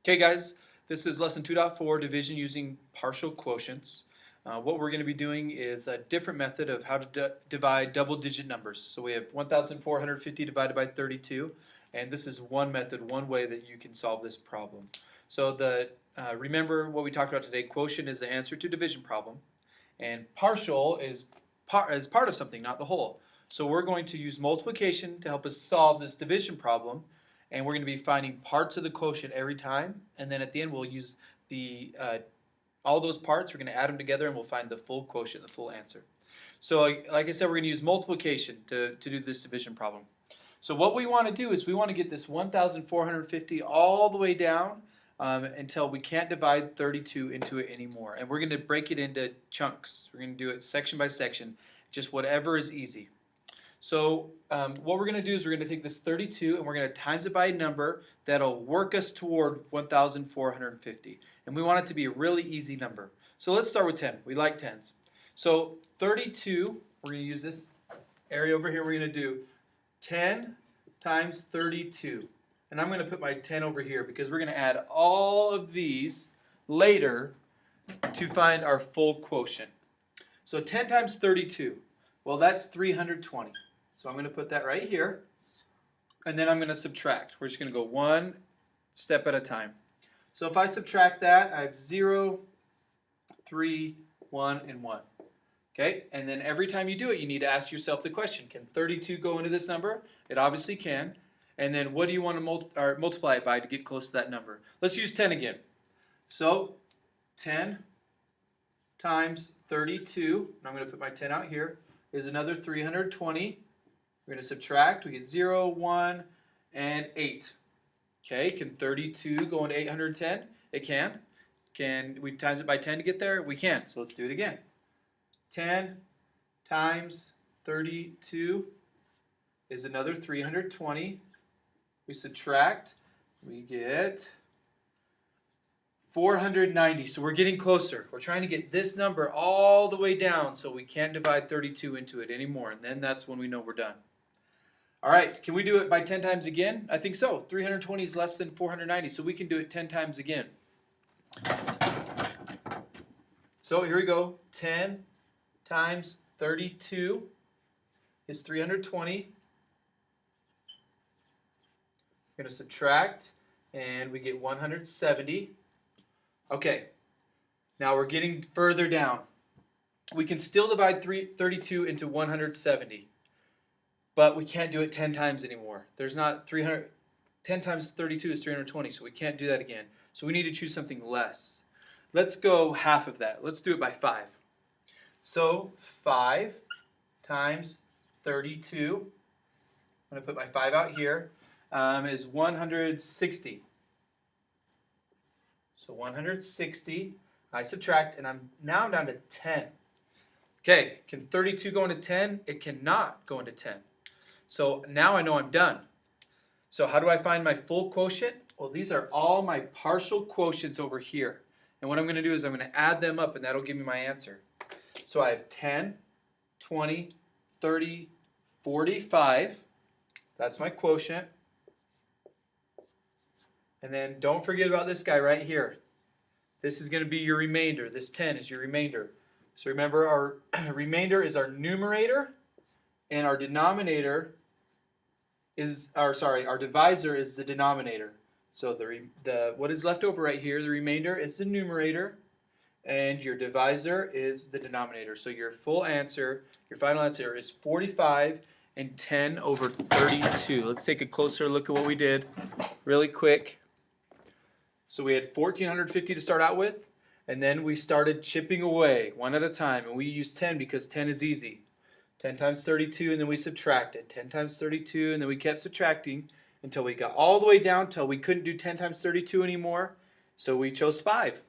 Okay guys, this is lesson 2.4, division using partial quotients. What we're going to be doing is a different method of how to divide double-digit numbers. So we have 1,450 divided by 32, and this is one method, one way that you can solve this problem. So remember what we talked about today, quotient is the answer to division problem, and partial is part of something, not the whole. So we're going to use multiplication to help us solve this division problem, and we're going to be finding parts of the quotient every time, and then at the end we'll use all those parts, we're going to add them together, and we'll find the full quotient, the full answer. So like I said, we're going to use multiplication to do this division problem. So what we want to do is we want to get this 1,450 all the way down until we can't divide 32 into it anymore. And we're going to break it into chunks. We're going to do it section by section, just whatever is easy. So what we're going to do is we're going to take this 32 and we're going to times it by a number that'll work us toward 1,450. And we want it to be a really easy number. So let's start with 10. We like 10s. So 32, we're going to use this area over here. We're going to do 10 times 32. And I'm going to put my 10 over here because we're going to add all of these later to find our full quotient. So 10 times 32, well, that's 320. So I'm going to put that right here, and then I'm going to subtract. We're just going to go one step at a time. So if I subtract that, I have 0, 3, 1, and 1. Okay, and then every time you do it, you need to ask yourself the question, can 32 go into this number? It obviously can. And then what do you want to multiply it by to get close to that number? Let's use 10 again. So 10 times 32, and I'm going to put my 10 out here, is another 320. We're going to subtract. We get 0, 1, and 8. Okay, can 32 go into 810? It can. Can we times it by 10 to get there? We can. So let's do it again. 10 times 32 is another 320. We subtract. We get 490. So we're getting closer. We're trying to get this number all the way down so we can't divide 32 into it anymore. And then that's when we know we're done. All right, can we do it by 10 times again? I think so. 320 is less than 490, so we can do it 10 times again. So here we go. 10 times 32 is 320. We're going to subtract, and we get 170. Okay, now we're getting further down. We can still divide 32 into 170. But we can't do it 10 times anymore. There's not 300. 10 times 32 is 320, so we can't do that again. So we need to choose something less. Let's go half of that. Let's do it by 5. So 5 times 32, I'm going to put my 5 out here, is 160. So 160, I subtract, and I'm now down to 10. Okay, can 32 go into 10? It cannot go into 10. So now I know I'm done. So how do I find my full quotient? Well, these are all my partial quotients over here. And what I'm going to do is I'm going to add them up, and that'll give me my answer. So I have 10, 20, 30, 45. That's my quotient. And then don't forget about this guy right here. This is going to be your remainder. This 10 is your remainder. So remember, our remainder is our numerator, and our denominator is, our divisor is the denominator. So what is left over right here, the remainder, is the numerator, and your divisor is the denominator. So your full answer, your final answer is 45 and 10 over 32. Let's take a closer look at what we did really quick. So we had 1,450 to start out with, and then we started chipping away one at a time, and we used 10 because 10 is easy. 10 times 32, and then we subtracted. 10 times 32, and then we kept subtracting until we got all the way down till we couldn't do 10 times 32 anymore, so we chose 5.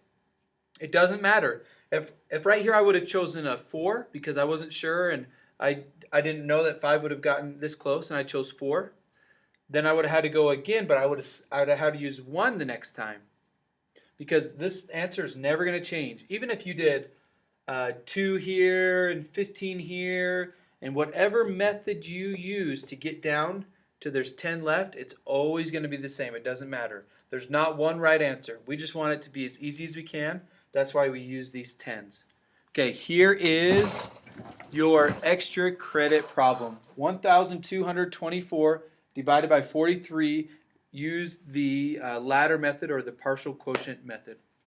It doesn't matter. If right here I would have chosen a 4 because I wasn't sure and I didn't know that 5 would have gotten this close, and I chose 4, then I would have had to go again, but I would have had to use 1 the next time because this answer is never going to change. Even if you did 2 here and 15 here, and whatever method you use to get down to there's 10 left, it's always going to be the same. It doesn't matter. There's not one right answer. We just want it to be as easy as we can. That's why we use these tens. Okay, here is your extra credit problem. 1,224 divided by 43. Use the ladder method or the partial quotient method.